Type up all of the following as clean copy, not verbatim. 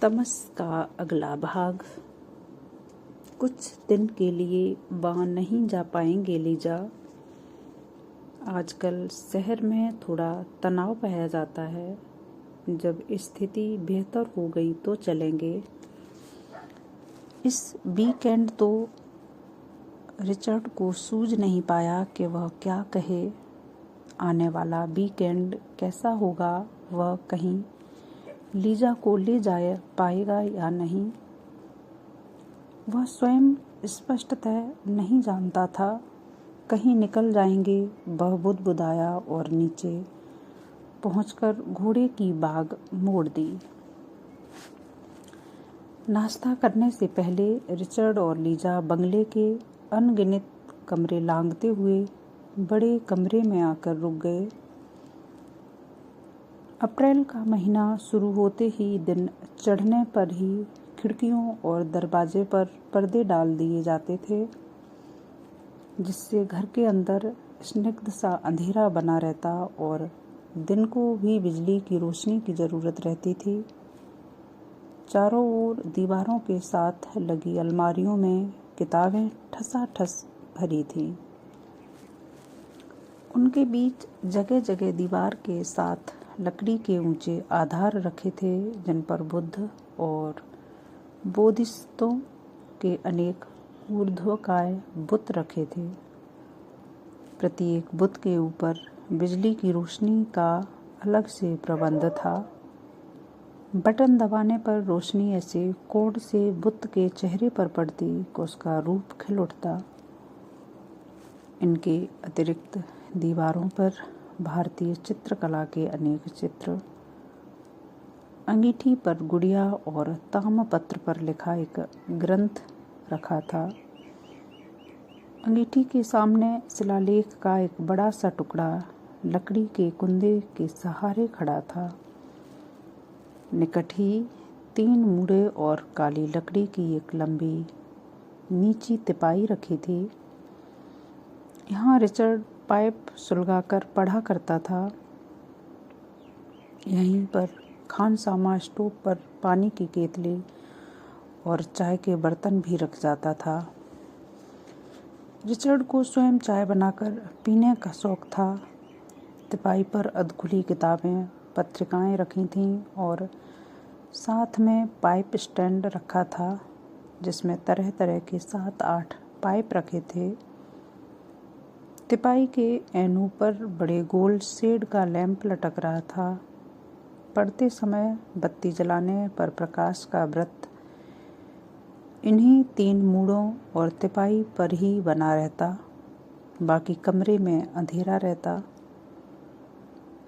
तमस का अगला भाग। कुछ दिन के लिए वहाँ नहीं जा पाएंगे लीजा। आजकल शहर में थोड़ा तनाव पाया जाता है। जब स्थिति बेहतर हो गई तो चलेंगे। इस वीकेंड तो रिचर्ड को सूझ नहीं पाया कि वह क्या कहे। आने वाला वीकेंड कैसा होगा, वह कहीं लीजा को ले जा पाएगा या नहीं, वह स्वयं स्पष्टतः नहीं जानता था। कहीं निकल जाएंगे, वह बुदबुदाया और नीचे पहुंचकर घोड़े की बाग मोड़ दी। नाश्ता करने से पहले रिचर्ड और लीजा बंगले के अनगिनत कमरे लांघते हुए बड़े कमरे में आकर रुक गए। अप्रैल का महीना शुरू होते ही दिन चढ़ने पर ही खिड़कियों और दरवाजे पर पर्दे डाल दिए जाते थे, जिससे घर के अंदर स्निग्ध सा अंधेरा बना रहता और दिन को भी बिजली की रोशनी की जरूरत रहती थी। चारों ओर दीवारों के साथ लगी अलमारियों में किताबें ठसाठस भरी थीं। उनके बीच जगह जगह दीवार के साथ लकड़ी के ऊंचे आधार रखे थे, जिन पर बुद्ध और बोधिसत्वों के अनेक ऊर्ध्वकाय बुत रखे थे। प्रत्येक बुत के ऊपर बिजली की रोशनी का अलग से प्रबंध था। बटन दबाने पर रोशनी ऐसे कोड से बुत के चेहरे पर पड़ती कि उसका रूप खिल उठता। इनके अतिरिक्त दीवारों पर भारतीय चित्रकला के अनेक चित्र, अंगीठी पर गुड़िया और ताम्रपत्र पर लिखा एक ग्रंथ रखा था। अंगीठी के सामने शिलालेख का एक बड़ा सा टुकड़ा लकड़ी के कुंदे के सहारे खड़ा था। निकट ही 3 मुड़े और काली लकड़ी की एक लंबी नीची तिपाई रखी थी। यहाँ रिचर्ड पाइप सुलगाकर पढ़ा करता था। यहीं पर खानसामा स्टोव पर पानी की केतली और चाय के बर्तन भी रख जाता था। रिचर्ड को स्वयं चाय बनाकर पीने का शौक था। तिपाई पर अधखुली किताबें, पत्रिकाएं रखी थीं और साथ में पाइप स्टैंड रखा था, जिसमें तरह तरह के 7-8 पाइप रखे थे। तिपाई के एन ऊपर बड़े गोल शेड का लैंप लटक रहा था। पढ़ते समय बत्ती जलाने पर प्रकाश का वृत्त इन्हीं 3 मूड़ों और तिपाई पर ही बना रहता। बाकी कमरे में अंधेरा रहता।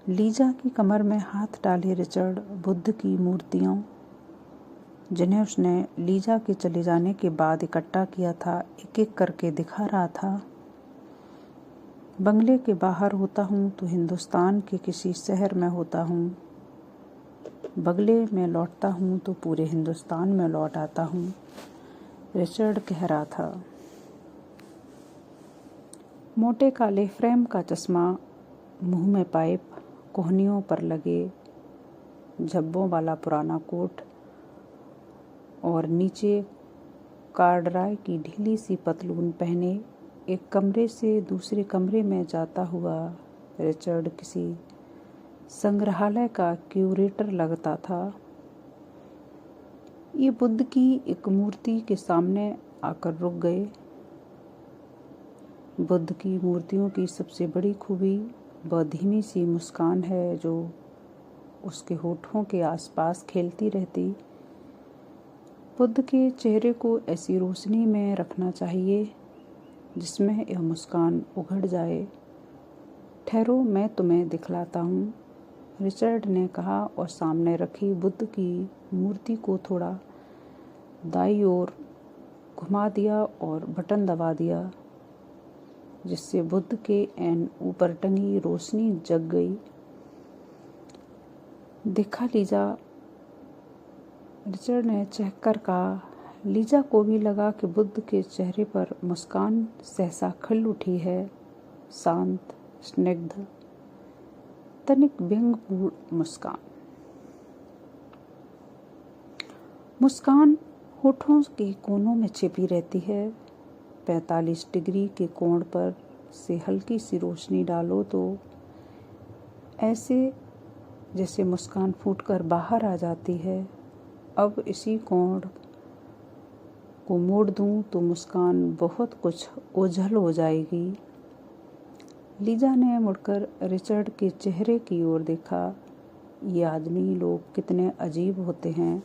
लीजा की कमर में हाथ डाले रिचर्ड बुद्ध की मूर्तियों, जिन्हें उसने लीजा के चले जाने के बाद इकट्ठा किया था, एक एक करके दिखा रहा था। बंगले के बाहर होता हूँ तो हिंदुस्तान के किसी शहर में होता हूँ, बंगले में लौटता हूँ तो पूरे हिंदुस्तान में लौट आता हूँ, रिचर्ड कह रहा था। मोटे काले फ्रेम का चश्मा, मुंह में पाइप, कोहनियों पर लगे झब्बों वाला पुराना कोट और नीचे कार्डराय की ढीली सी पतलून पहने एक कमरे से दूसरे कमरे में जाता हुआ रिचर्ड किसी संग्रहालय का क्यूरेटर लगता था। ये बुद्ध की एक मूर्ति के सामने आकर रुक गए। बुद्ध की मूर्तियों की सबसे बड़ी खूबी वह धीमी सी मुस्कान है जो उसके होठों के आसपास खेलती रहती। बुद्ध के चेहरे को ऐसी रोशनी में रखना चाहिए जिसमें यह मुस्कान उघड़ जाए। ठहरो, मैं तुम्हें दिखलाता हूँ, रिचर्ड ने कहा और सामने रखी बुद्ध की मूर्ति को थोड़ा दाईं ओर घुमा दिया और बटन दबा दिया, जिससे बुद्ध के एन ऊपर टंगी रोशनी जग गई। देखा लीजा, रिचर्ड ने चहककर कहा। लीजा को भी लगा कि बुद्ध के चेहरे पर मुस्कान सहसा खिल उठी है, शांत, स्निग्ध, तनिक व्यंग्यपूर्ण मुस्कान। मुस्कान होठों के कोनों में छिपी रहती है। 45 डिग्री के कोण पर से हल्की सी रोशनी डालो तो ऐसे जैसे मुस्कान फूटकर बाहर आ जाती है। अब इसी कोण को मोड़ दूं तो मुस्कान बहुत कुछ ओझल हो जाएगी। लीजा ने मुड़कर रिचर्ड के चेहरे की ओर देखा। ये आदमी लोग कितने अजीब होते हैं,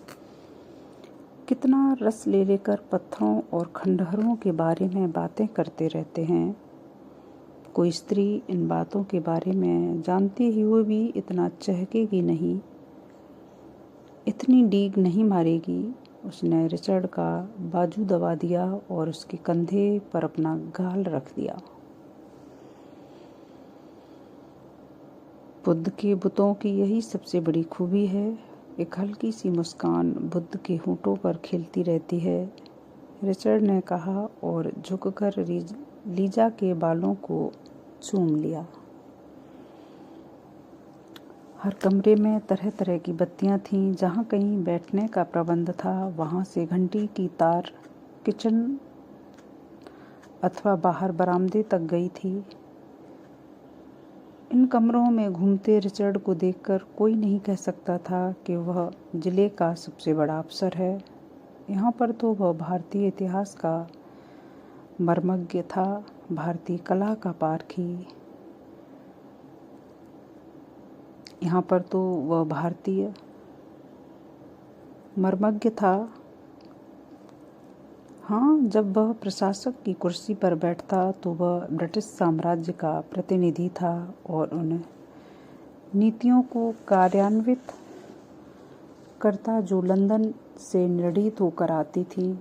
कितना रस ले लेकर पत्थरों और खंडहरों के बारे में बातें करते रहते हैं। कोई स्त्री इन बातों के बारे में जानते हुए भी इतना चहकेगी नहीं, इतनी डीग नहीं मारेगी। उसने रिचर्ड का बाजू दबा दिया और उसके कंधे पर अपना गाल रख दिया। बुद्ध के बुतों की यही सबसे बड़ी खूबी है। एक हल्की सी मुस्कान बुद्ध के होठों पर खिलती रहती है, रिचर्ड ने कहा और झुककर लीजा के बालों को चूम लिया। हर कमरे में तरह तरह की बत्तियां थीं। जहाँ कहीं बैठने का प्रबंध था वहाँ से घंटी की तार किचन अथवा बाहर बरामदे तक गई थी। इन कमरों में घूमते रिचर्ड को देखकर कोई नहीं कह सकता था कि वह जिले का सबसे बड़ा अफसर है। यहाँ पर तो वह भारतीय इतिहास का मर्मज्ञ था, भारतीय कला का पारखी। यहाँ पर तो वह भारतीय मर्मज्ञ था। हाँ, जब वह प्रशासक की कुर्सी पर बैठता तो वह ब्रिटिश साम्राज्य का प्रतिनिधि था और उन नीतियों को कार्यान्वित करता जो लंदन से निर्णीत होकर आती थी।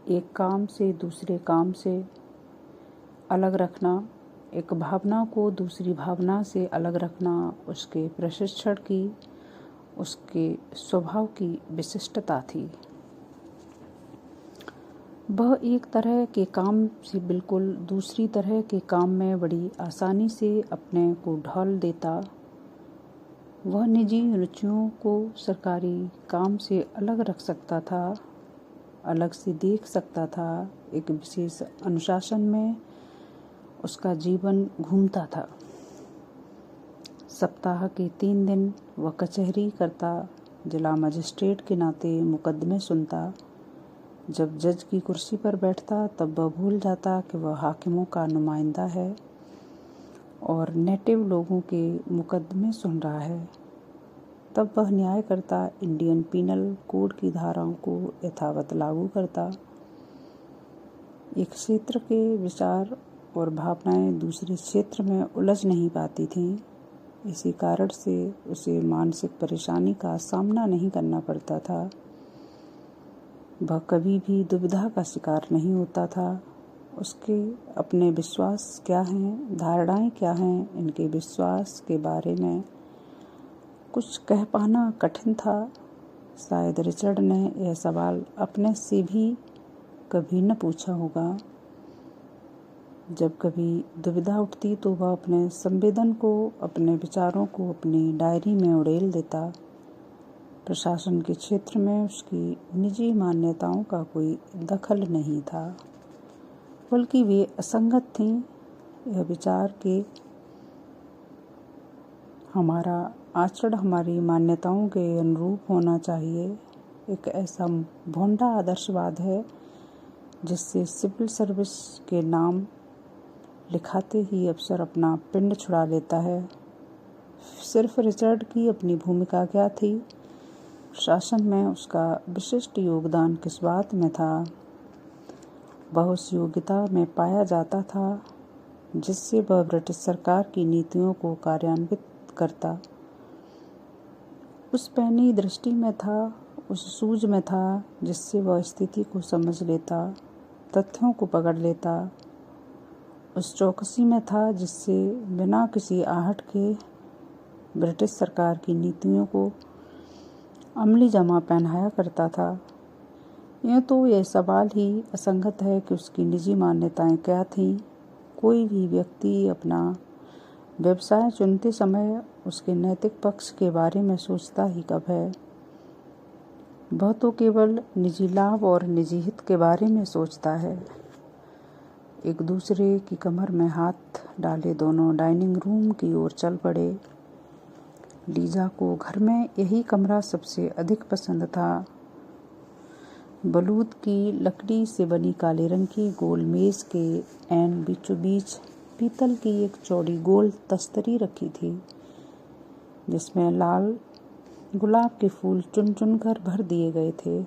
एक काम से दूसरे काम से अलग रखना, एक भावना को दूसरी भावना से अलग रखना उसके प्रशिक्षण की, उसके स्वभाव की विशिष्टता थी। वह एक तरह के काम से बिल्कुल दूसरी तरह के काम में बड़ी आसानी से अपने को ढाल देता। वह निजी रुचियों को सरकारी काम से अलग रख सकता था, अलग से देख सकता था। एक विशेष अनुशासन में उसका जीवन घूमता था। सप्ताह के 3 दिन वह कचहरी करता, जिला मजिस्ट्रेट के नाते मुकदमे सुनता। जब जज की कुर्सी पर बैठता तब वह भूल जाता कि वह हाकिमों का नुमाइंदा है और नेटिव लोगों के मुकदमे सुन रहा है। तब वह न्याय करता, इंडियन पीनल कोड की धाराओं को यथावत लागू करता। एक क्षेत्र के विचार और भावनाएं दूसरे क्षेत्र में उलझ नहीं पाती थीं। इसी कारण से उसे मानसिक परेशानी का सामना नहीं करना पड़ता था। वह कभी भी दुविधा का शिकार नहीं होता था। उसके अपने विश्वास क्या हैं, धारणाएं क्या हैं, इनके विश्वास के बारे में कुछ कह पाना कठिन था। शायद रिचर्ड ने यह सवाल अपने से भी कभी न पूछा होगा। जब कभी दुविधा उठती तो वह अपने संवेदन को, अपने विचारों को अपनी डायरी में उड़ेल देता। प्रशासन के क्षेत्र में उसकी निजी मान्यताओं का कोई दखल नहीं था, बल्कि वे असंगत थीं। यह विचार के हमारा आचरण हमारी मान्यताओं के अनुरूप होना चाहिए, एक ऐसा भोंडा आदर्शवाद है जिससे सिविल सर्विस के नाम लिखाते ही अफसर अपना पिंड छुड़ा लेता है। सिर्फ रिचर्ड की अपनी भूमिका क्या थी? शासन में उसका विशिष्ट योगदान किस बात में था? वह उस योग्यता में पाया जाता था जिससे वह ब्रिटिश सरकार की नीतियों को कार्यान्वित करता। उस पैनी दृष्टि में था, उस सूझ में था जिससे वह स्थिति को समझ लेता, तथ्यों को पकड़ लेता। उस चौकसी में था जिससे बिना किसी आहट के ब्रिटिश सरकार की नीतियों को अमली जामा पहनाया करता था। यह तो यह सवाल ही असंगत है कि उसकी निजी मान्यताएं क्या थीं। कोई भी व्यक्ति अपना व्यवसाय चुनते समय उसके नैतिक पक्ष के बारे में सोचता ही कब है। वह तो केवल निजी लाभ और निजी हित के बारे में सोचता है। एक दूसरे की कमर में हाथ डाले दोनों डाइनिंग रूम की ओर चल पड़े। लीजा को घर में यही कमरा सबसे अधिक पसंद था। बलूत की लकड़ी से बनी काले रंग की गोल मेज के ऐन बीचों बीच पीतल की एक चौड़ी गोल तस्तरी रखी थी, जिसमें लाल गुलाब के फूल चुन चुन कर भर दिए गए थे।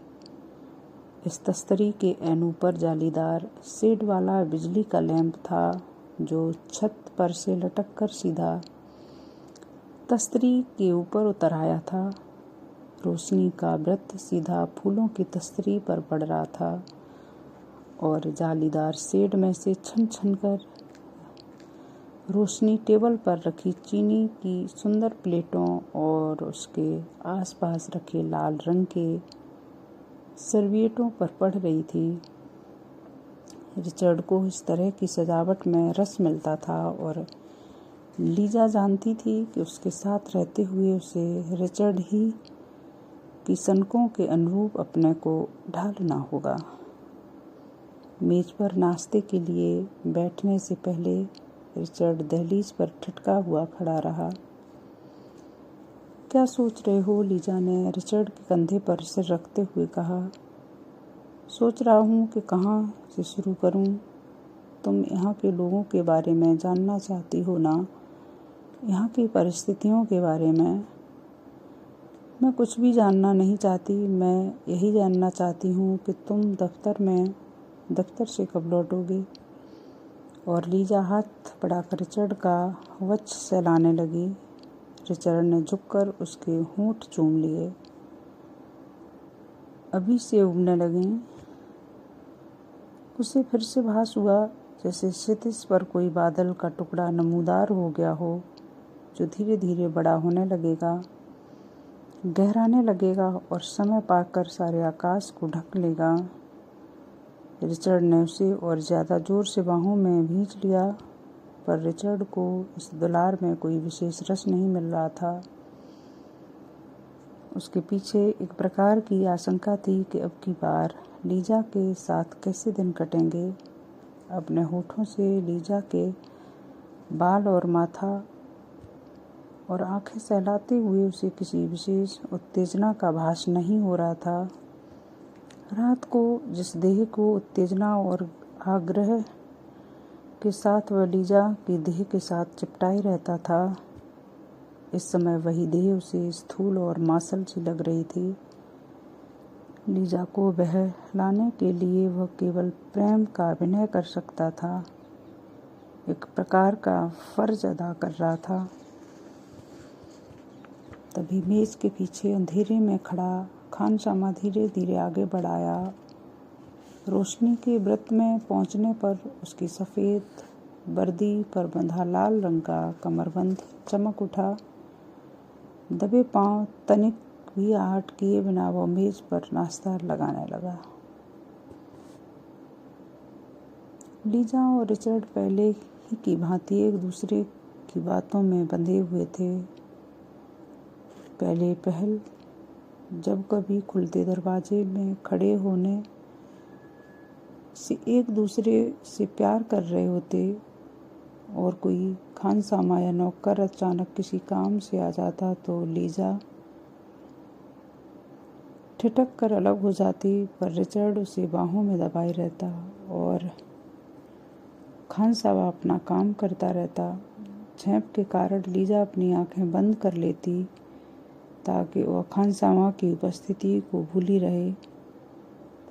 इस तस्तरी के ऐन ऊपर जालीदार शेड वाला बिजली का लैंप था, जो छत पर से लटक कर सीधा तस्तरी के ऊपर उतर आया था। रोशनी का वृत्त सीधा फूलों की तस्तरी पर पड़ रहा था और जालीदार शेड में से छन छन कर रोशनी टेबल पर रखी चीनी की सुंदर प्लेटों और उसके आसपास रखे लाल रंग के सर्विएटों पर पड़ रही थी। रिचर्ड को इस तरह की सजावट में रस मिलता था और लीजा जानती थी कि उसके साथ रहते हुए उसे रिचर्ड ही की सनकों के अनुरूप अपने को ढालना होगा। मेज पर नाश्ते के लिए बैठने से पहले रिचर्ड दहलीज पर ठिठका हुआ खड़ा रहा। क्या सोच रहे हो? लीजा ने रिचर्ड के कंधे पर सिर रखते हुए कहा। सोच रहा हूँ कि कहाँ से शुरू करूँ। तुम यहाँ के लोगों के बारे में जानना चाहती हो ना, यहाँ की परिस्थितियों के बारे में। मैं कुछ भी जानना नहीं चाहती। मैं यही जानना चाहती हूँ कि तुम दफ्तर से कब लौटोगे। और लीजा हाथ बढ़ाकर रिचर्ड का वक्ष सहलाने लगी। रिचर्ड ने झुककर उसके होंठ चूम लिए। अभी से उबने लगे। उसे फिर से भास हुआ जैसे क्षितिज पर कोई बादल का टुकड़ा नमूदार हो गया हो, जो धीरे धीरे बड़ा होने लगेगा, गहराने लगेगा और समय पाकर सारे आकाश को ढक लेगा। रिचर्ड ने उसे और ज़्यादा जोर से बाहों में भींच लिया, पर रिचर्ड को इस दुलार में कोई विशेष रस नहीं मिल रहा था। उसके पीछे एक प्रकार की आशंका थी कि अब की बार लीजा के साथ कैसे दिन कटेंगे। अपने होठों से लीजा के बाल और माथा और आंखें सहलाते हुए उसे किसी विशेष उत्तेजना का भास नहीं हो रहा था। रात को जिस देह को उत्तेजना और आग्रह के साथ वह लीजा की देह के साथ चिपटाए रहता था, इस समय वही देह उसे स्थूल और मांसल सी लग रही थी। लीजा को बहलाने के लिए वह केवल प्रेम का अभिनय कर सकता था, एक प्रकार का फर्ज अदा कर रहा था। तभी मेज के पीछे अंधेरे में खड़ा खानसामा धीरे धीरे आगे बढ़ाया। रोशनी के वृत्त में पहुंचने पर उसकी सफ़ेद वर्दी पर बंधा लाल रंग का कमरबंद चमक उठा। दबे पांव तनिक भी आहट किए बिना वो मेज पर नाश्ता लगाने लगा। लीजा और रिचर्ड पहले ही की भांति एक दूसरे की बातों में बंधे हुए थे। पहले पहल जब कभी खुलते दरवाजे में खड़े होने से एक दूसरे से प्यार कर रहे होते और कोई खानसामा या नौकर अचानक किसी काम से आ जाता तो लीजा ठिठक कर अलग हो जाती, पर रिचर्ड उसे बाहों में दबाए रहता और खानसामा अपना काम करता रहता। झेंप के कारण लीजा अपनी आंखें बंद कर लेती ताकि वह खानसामा की उपस्थिति को भूली रहे,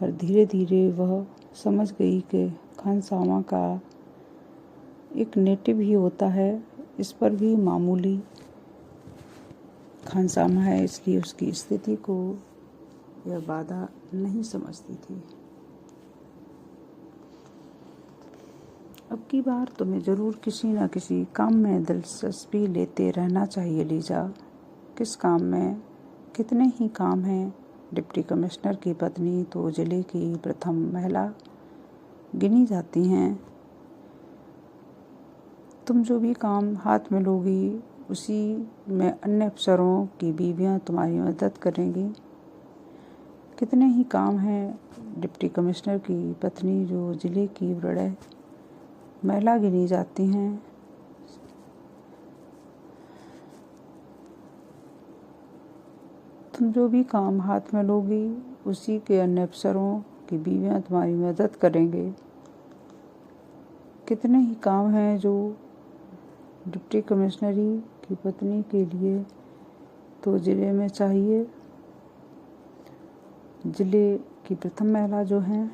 पर धीरे धीरे वह समझ गई कि खानसामा का एक नेटिव ही होता है। इस पर भी मामूली खानसामा है, इसलिए उसकी स्थिति को यह बाधा नहीं समझती थी। अब की बार तुम्हें जरूर किसी न किसी काम में दिलचस्पी लेते रहना चाहिए लीजा। किस काम में? कितने ही काम हैं। डिप्टी कमिश्नर की पत्नी तो जिले की प्रथम महिला गिनी जाती हैं। तुम जो भी काम हाथ में लोगी उसी में अन्य अफसरों की बीवियां तुम्हारी मदद करेंगी। कितने ही काम हैं डिप्टी कमिश्नर की पत्नी जो जिले की वृद्ध महिला गिनी जाती हैं। तुम जो भी काम हाथ में लोगी उसी के अन्य अफसरों की बीवियां तुम्हारी मदद करेंगे। कितने ही काम हैं जो डिप्टी कमिश्नरी की पत्नी के लिए तो जिले में चाहिए। जिले की प्रथम महिला जो हैं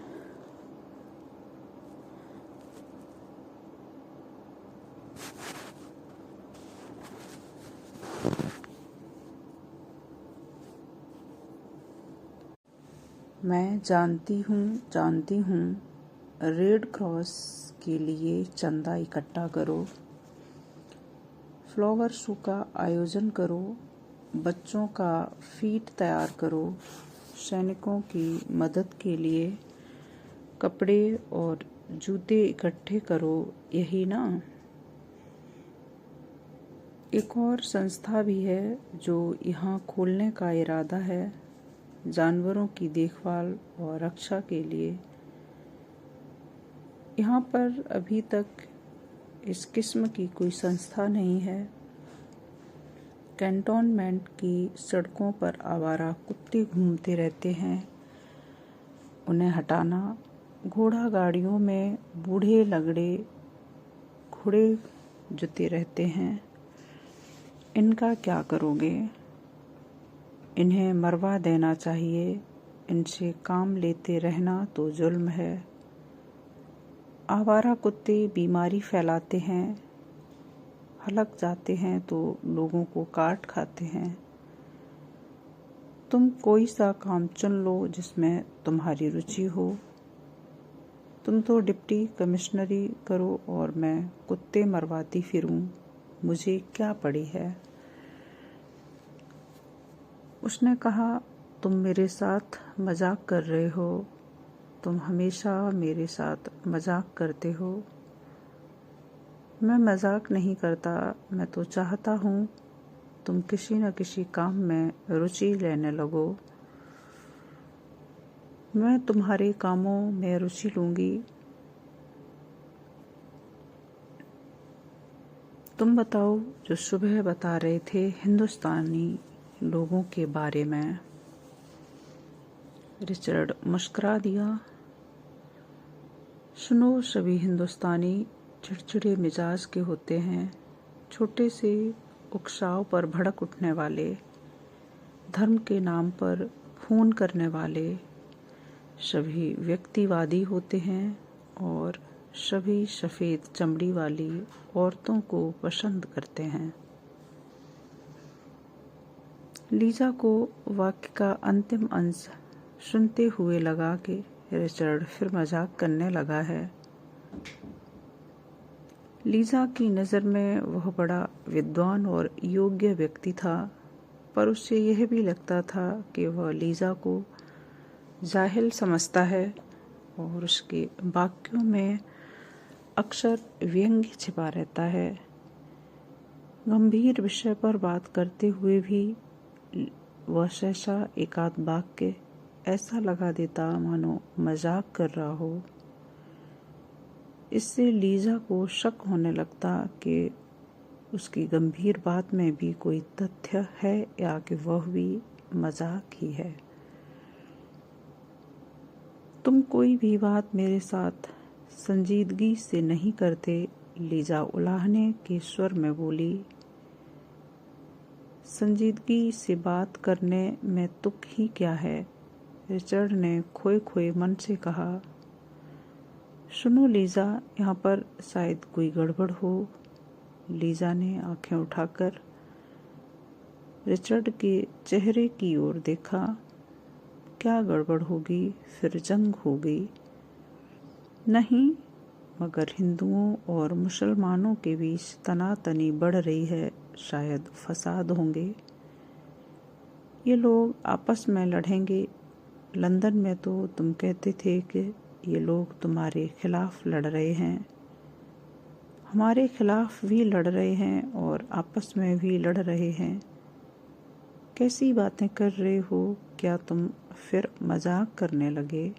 मैं जानती हूँ रेड क्रॉस के लिए चंदा इकट्ठा करो, फ्लावर शो का आयोजन करो, बच्चों का फीट तैयार करो, सैनिकों की मदद के लिए कपड़े और जूते इकट्ठे करो, यही ना। एक और संस्था भी है जो यहाँ खोलने का इरादा है, जानवरों की देखभाल और रक्षा के लिए। यहाँ पर अभी तक इस किस्म की कोई संस्था नहीं है। कैंटोनमेंट की सड़कों पर आवारा कुत्ते घूमते रहते हैं, उन्हें हटाना। घोड़ा गाड़ियों में बूढ़े लगड़े घोड़े जुते रहते हैं, इनका क्या करोगे? इन्हें मरवा देना चाहिए। इनसे काम लेते रहना तो जुल्म है। आवारा कुत्ते बीमारी फैलाते हैं, हलक जाते हैं तो लोगों को काट खाते हैं। तुम कोई सा काम चुन लो जिसमें तुम्हारी रुचि हो। तुम तो डिप्टी कमिश्नरी करो और मैं कुत्ते मरवाती फिरूं, मुझे क्या पड़ी है। उसने कहा, तुम मेरे साथ मजाक कर रहे हो। तुम हमेशा मेरे साथ मजाक करते हो। मैं मजाक नहीं करता, मैं तो चाहता हूँ तुम किसी न किसी काम में रुचि लेने लगो। मैं तुम्हारे कामों में रुचि लूँगी। तुम बताओ जो सुबह बता रहे थे हिंदुस्तानी लोगों के बारे में। रिचर्ड मुस्कुरा दिया। सुनो, सभी हिंदुस्तानी चिड़चिड़े मिजाज के होते हैं, छोटे से उकसाव पर भड़क उठने वाले, धर्म के नाम पर खून करने वाले। सभी व्यक्तिवादी होते हैं और सभी सफ़ेद चमड़ी वाली औरतों को पसंद करते हैं। लीजा को वाक्य का अंतिम अंश सुनते हुए लगा कि रिचर्ड फिर मजाक करने लगा है। लीजा की नज़र में वह बड़ा विद्वान और योग्य व्यक्ति था, पर उसे यह भी लगता था कि वह लीजा को जाहिल समझता है और उसके वाक्यों में अक्सर व्यंग्य छिपा रहता है। गंभीर विषय पर बात करते हुए भी वह सहसा एकाध वाक्य ऐसा लगा देता मानो मजाक कर रहा हो। इससे लीजा को शक होने लगता कि उसकी गंभीर बात में भी कोई तथ्य है या कि वह भी मजाक ही है। तुम कोई भी बात मेरे साथ संजीदगी से नहीं करते, लीजा उलाहने के स्वर में बोली। संजीदगी से बात करने में तुक ही क्या है, रिचर्ड ने खोए खोए मन से कहा। सुनो लीजा, यहाँ पर शायद कोई गड़बड़ हो। लीजा ने आंखें उठाकर रिचर्ड के चेहरे की ओर देखा। क्या गड़बड़ होगी, फिर जंग होगी? नहीं, मगर हिंदुओं और मुसलमानों के बीच तनातनी बढ़ रही है, शायद फसाद होंगे। ये लोग आपस में लड़ेंगे। लंदन में तो तुम कहते थे कि ये लोग तुम्हारे खिलाफ लड़ रहे हैं। हमारे खिलाफ भी लड़ रहे हैं और आपस में भी लड़ रहे हैं। कैसी बातें कर रहे हो? क्या तुम फिर मजाक करने लगे।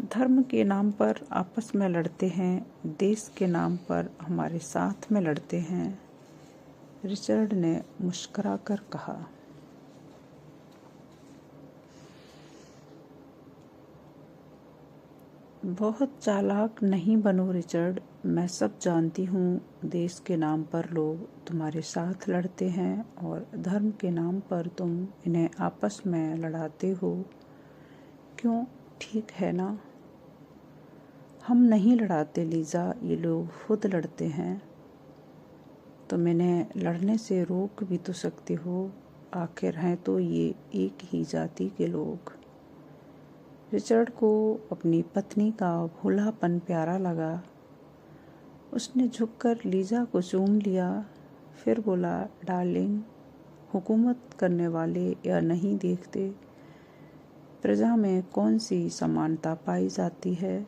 धर्म के नाम पर आपस में लड़ते हैं, देश के नाम पर हमारे साथ में लड़ते हैं, रिचर्ड ने मुस्कुराकर कहा। बहुत चालाक नहीं बनो रिचर्ड, मैं सब जानती हूँ। देश के नाम पर लोग तुम्हारे साथ लड़ते हैं और धर्म के नाम पर तुम इन्हें आपस में लड़ाते हो। क्यों, ठीक है ना? हम नहीं लड़ाते लीजा, ये लोग खुद लड़ते हैं। तुम इन्हें लड़ने से रोक भी तो सकते हो, आखिर हैं तो ये एक ही जाति के लोग। रिचर्ड को अपनी पत्नी का भोलापन प्यारा लगा। उसने झुककर लीजा को चूम लिया, फिर बोला, डार्लिंग, हुकूमत करने वाले या नहीं देखते प्रजा में कौन सी समानता पाई जाती है।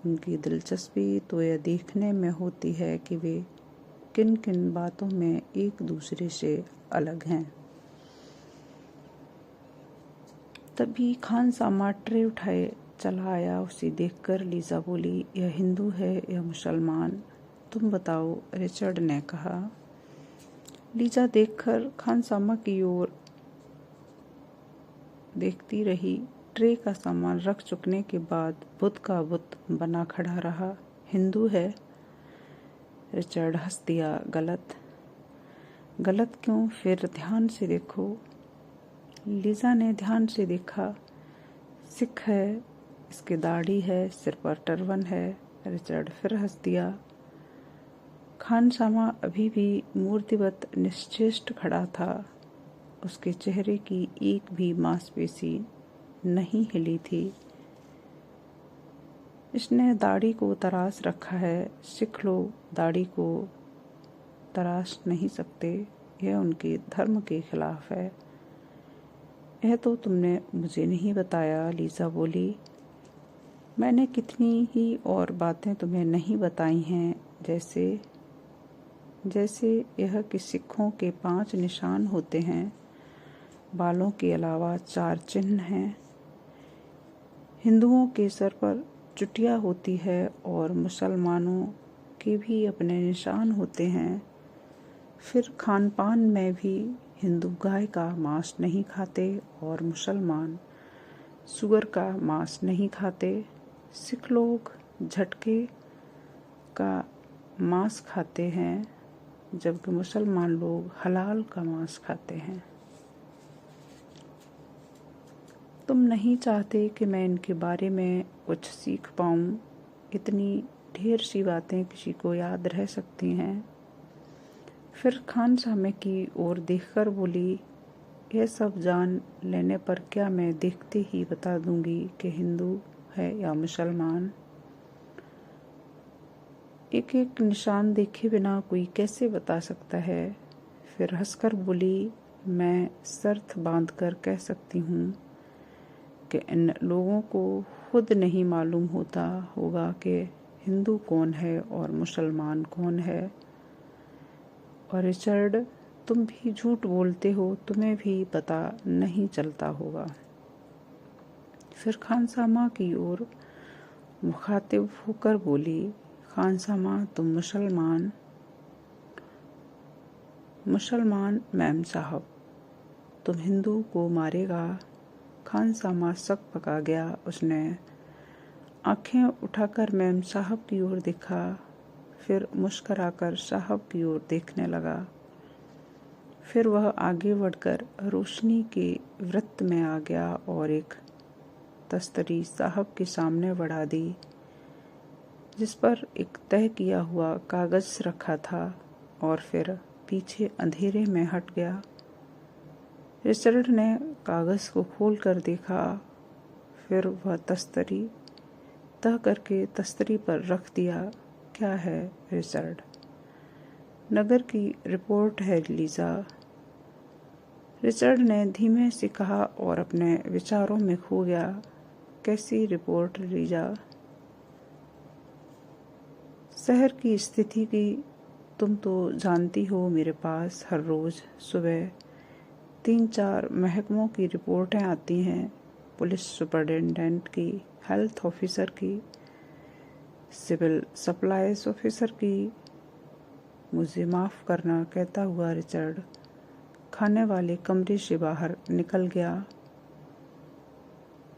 उनकी दिलचस्पी तो यह देखने में होती है कि वे किन किन बातों में एक दूसरे से अलग हैं। तभी खानसामा ट्रे उठाए चला आया। उसे देखकर लीजा बोली, यह हिंदू है या मुसलमान, तुम बताओ, रिचर्ड ने कहा। लीजा देखकर खानसामा की ओर देखती रही। ट्रे का सामान रख चुकने के बाद बुद्ध का बुत बना खड़ा रहा। हिंदू है? रिचर्ड हंस दिया। गलत? गलत क्यों? फिर ध्यान से देखो। लीजा ने ध्यान से देखा। सिख है, इसकी दाढ़ी है, सिर पर टर्बन है। रिचर्ड फिर हंस दिया। खानसामा अभी भी मूर्तिवत निश्चेष्ट खड़ा था। उसके चेहरे की एक भी मांसपेशी नहीं हिली थी। इसने दाढ़ी को तराश रखा है। सिख लोग दाढ़ी को तराश नहीं सकते, यह उनके धर्म के खिलाफ है। यह तो तुमने मुझे नहीं बताया, लीजा बोली। मैंने कितनी ही और बातें तुम्हें नहीं बताई हैं, जैसे यह कि सिखों के 5 निशान होते हैं, बालों के अलावा 4 चिन्ह हैं। हिंदुओं के सर पर चुटिया होती है और मुसलमानों के भी अपने निशान होते हैं। फिर खान पान में भी हिंदू गाय का मांस नहीं खाते और मुसलमान सुअर का मांस नहीं खाते। सिख लोग झटके का मांस खाते हैं, जबकि मुसलमान लोग हलाल का मांस खाते हैं। तुम नहीं चाहते कि मैं इनके बारे में कुछ सीख पाऊं। इतनी ढेर सी बातें किसी को याद रह सकती हैं। फिर खानसामे की ओर देखकर बोली, यह सब जान लेने पर क्या मैं देखते ही बता दूंगी कि हिंदू है या मुसलमान? एक एक निशान देखे बिना कोई कैसे बता सकता है? फिर हंसकर बोली, मैं शर्त बांधकर कह सकती हूँ कि इन लोगों को खुद नहीं मालूम होता होगा कि हिंदू कौन है और मुसलमान कौन है। और रिचर्ड, तुम भी झूठ बोलते हो, तुम्हें भी पता नहीं चलता होगा। फिर खानसामा की ओर मुखातिब होकर बोली, खानसामा, तुम मुसलमान मैम साहब, तुम हिंदू को मारेगा। खानसामा सक पका गया। उसने आंखें उठाकर मैम साहब की ओर देखा, फिर मुस्कुराकर साहब की ओर देखने लगा। फिर वह आगे बढ़कर रोशनी के वृत्त में आ गया और एक तस्तरी साहब के सामने बढ़ा दी, जिस पर एक तय किया हुआ कागज रखा था, और फिर पीछे अंधेरे में हट गया। रिचर्ड ने कागज को खोलकर देखा, फिर वह तस्तरी तह करके तस्तरी पर रख दिया। क्या है रिचर्ड? नगर की रिपोर्ट है लीजा, रिचर्ड ने धीमे से कहा और अपने विचारों में खो गया। कैसी रिपोर्ट लीजा? शहर की स्थिति की तुम तो जानती हो। मेरे पास हर रोज सुबह 3-4 महकमों की रिपोर्टें आती हैं, पुलिस सुपरिटेंडेंट की, हेल्थ ऑफिसर की, सिविल सप्लाईज ऑफिसर की। मुझे माफ़ करना, कहता हुआ रिचर्ड खाने वाले कमरे से बाहर निकल गया।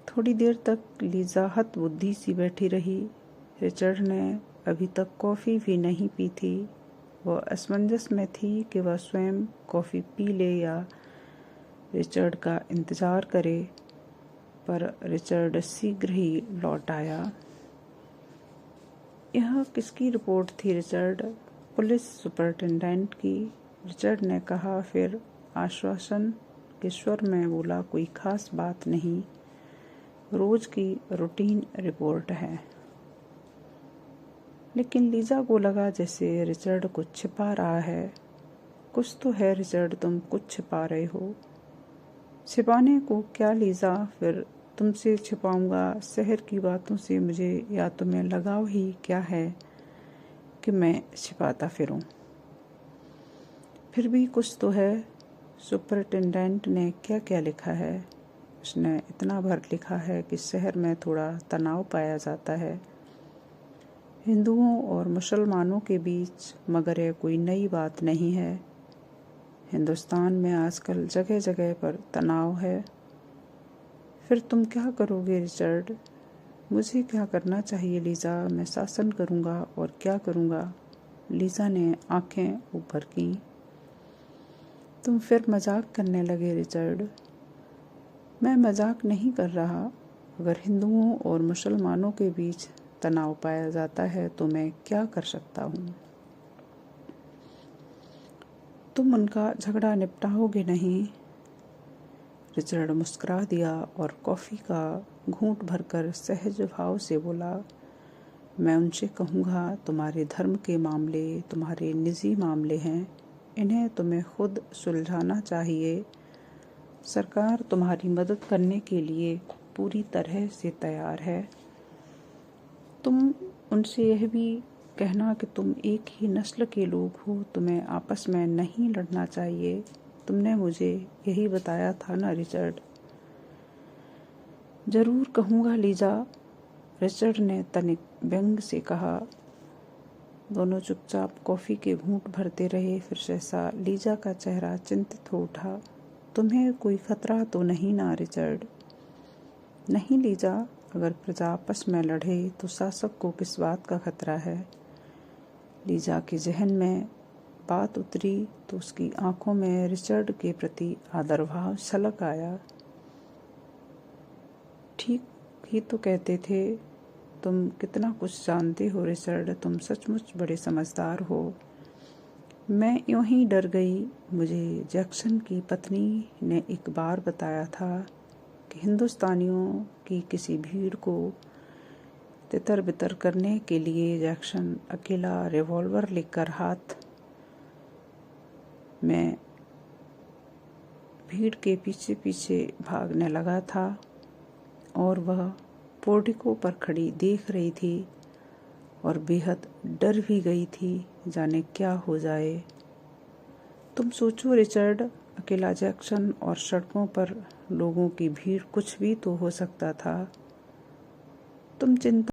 थोड़ी देर तक लीजा हतबुद्धि सी बैठी रही। रिचर्ड ने अभी तक कॉफ़ी भी नहीं पी थी। वह असमंजस में थी कि वह स्वयं कॉफ़ी पी ले या रिचर्ड का इंतज़ार करे, पर रिचर्ड शीघ्र ही लौट आया। यह किसकी रिपोर्ट थी रिचर्ड? पुलिस सुपरिटेंडेंट की, रिचर्ड ने कहा, फिर आश्वासन के स्वर में बोला, कोई खास बात नहीं, रोज की रूटीन रिपोर्ट है। लेकिन लीजा को लगा जैसे रिचर्ड कुछ छिपा रहा है। कुछ तो है रिचर्ड, तुम कुछ छिपा रहे हो। छिपाने को क्या लीजा, फिर तुमसे छिपाऊंगा शहर की बातों से मुझे या तुम्हें लगाव ही क्या है कि मैं छिपाता फिरूं। फिर भी कुछ तो है। सुपरिटेंडेंट ने क्या क्या लिखा है? उसने इतना भर लिखा है कि शहर में थोड़ा तनाव पाया जाता है हिंदुओं और मुसलमानों के बीच, मगर यह कोई नई बात नहीं है। हिंदुस्तान में आजकल जगह जगह पर तनाव है। फिर तुम क्या करोगे रिचर्ड? मुझे क्या करना चाहिए लीजा? मैं शासन करूँगा। और क्या करूँगा? लीजा ने आंखें ऊपर की। तुम फिर मजाक करने लगे रिचर्ड। मैं मजाक नहीं कर रहा। अगर हिंदुओं और मुसलमानों के बीच तनाव पाया जाता है तो मैं क्या कर सकता हूँ? तुम उनका झगड़ा निपटाओगे नहीं? रिचर्ड मुस्कुरा दिया और कॉफ़ी का घूंट भरकर सहज भाव से बोला, मैं उनसे कहूँगा, तुम्हारे धर्म के मामले तुम्हारे निजी मामले हैं, इन्हें तुम्हें खुद सुलझाना चाहिए। सरकार तुम्हारी मदद करने के लिए पूरी तरह से तैयार है। तुम उनसे यह भी कहना कि तुम एक ही नस्ल के लोग हो, तुम्हें आपस में नहीं लड़ना चाहिए। तुमने मुझे यही बताया था ना रिचर्ड? जरूर कहूँगा लीजा, रिचर्ड ने तनिक व्यंग से कहा। दोनों चुपचाप कॉफ़ी के घूंट भरते रहे। फिर सहसा लीजा का चेहरा चिंतित हो उठा। तुम्हें कोई खतरा तो नहीं ना रिचर्ड? नहीं लीजा, अगर प्रजा आपस में लड़े तो शासक को किस बात का खतरा है? लीजा के जहन में बात उतरी तो उसकी आंखों में रिचर्ड के प्रति आदरभाव छलक आया। ठीक ही तो कहते थे, तुम कितना कुछ जानते हो रिचर्ड, तुम सचमुच बड़े समझदार हो। मैं यूं ही डर गई। मुझे जैक्सन की पत्नी ने एक बार बताया था कि हिंदुस्तानियों की किसी भीड़ को तितर बितर करने के लिए जैक्सन अकेला रिवॉल्वर लेकर हाथ में भीड़ के पीछे पीछे भागने लगा था और वह पोर्टिको पर खड़ी देख रही थी और बेहद डर भी गई थी, जाने क्या हो जाए। तुम सोचो रिचर्ड, अकेला जैक्सन और सड़कों पर लोगों की भीड़, कुछ भी तो हो सकता था। तुम चिंता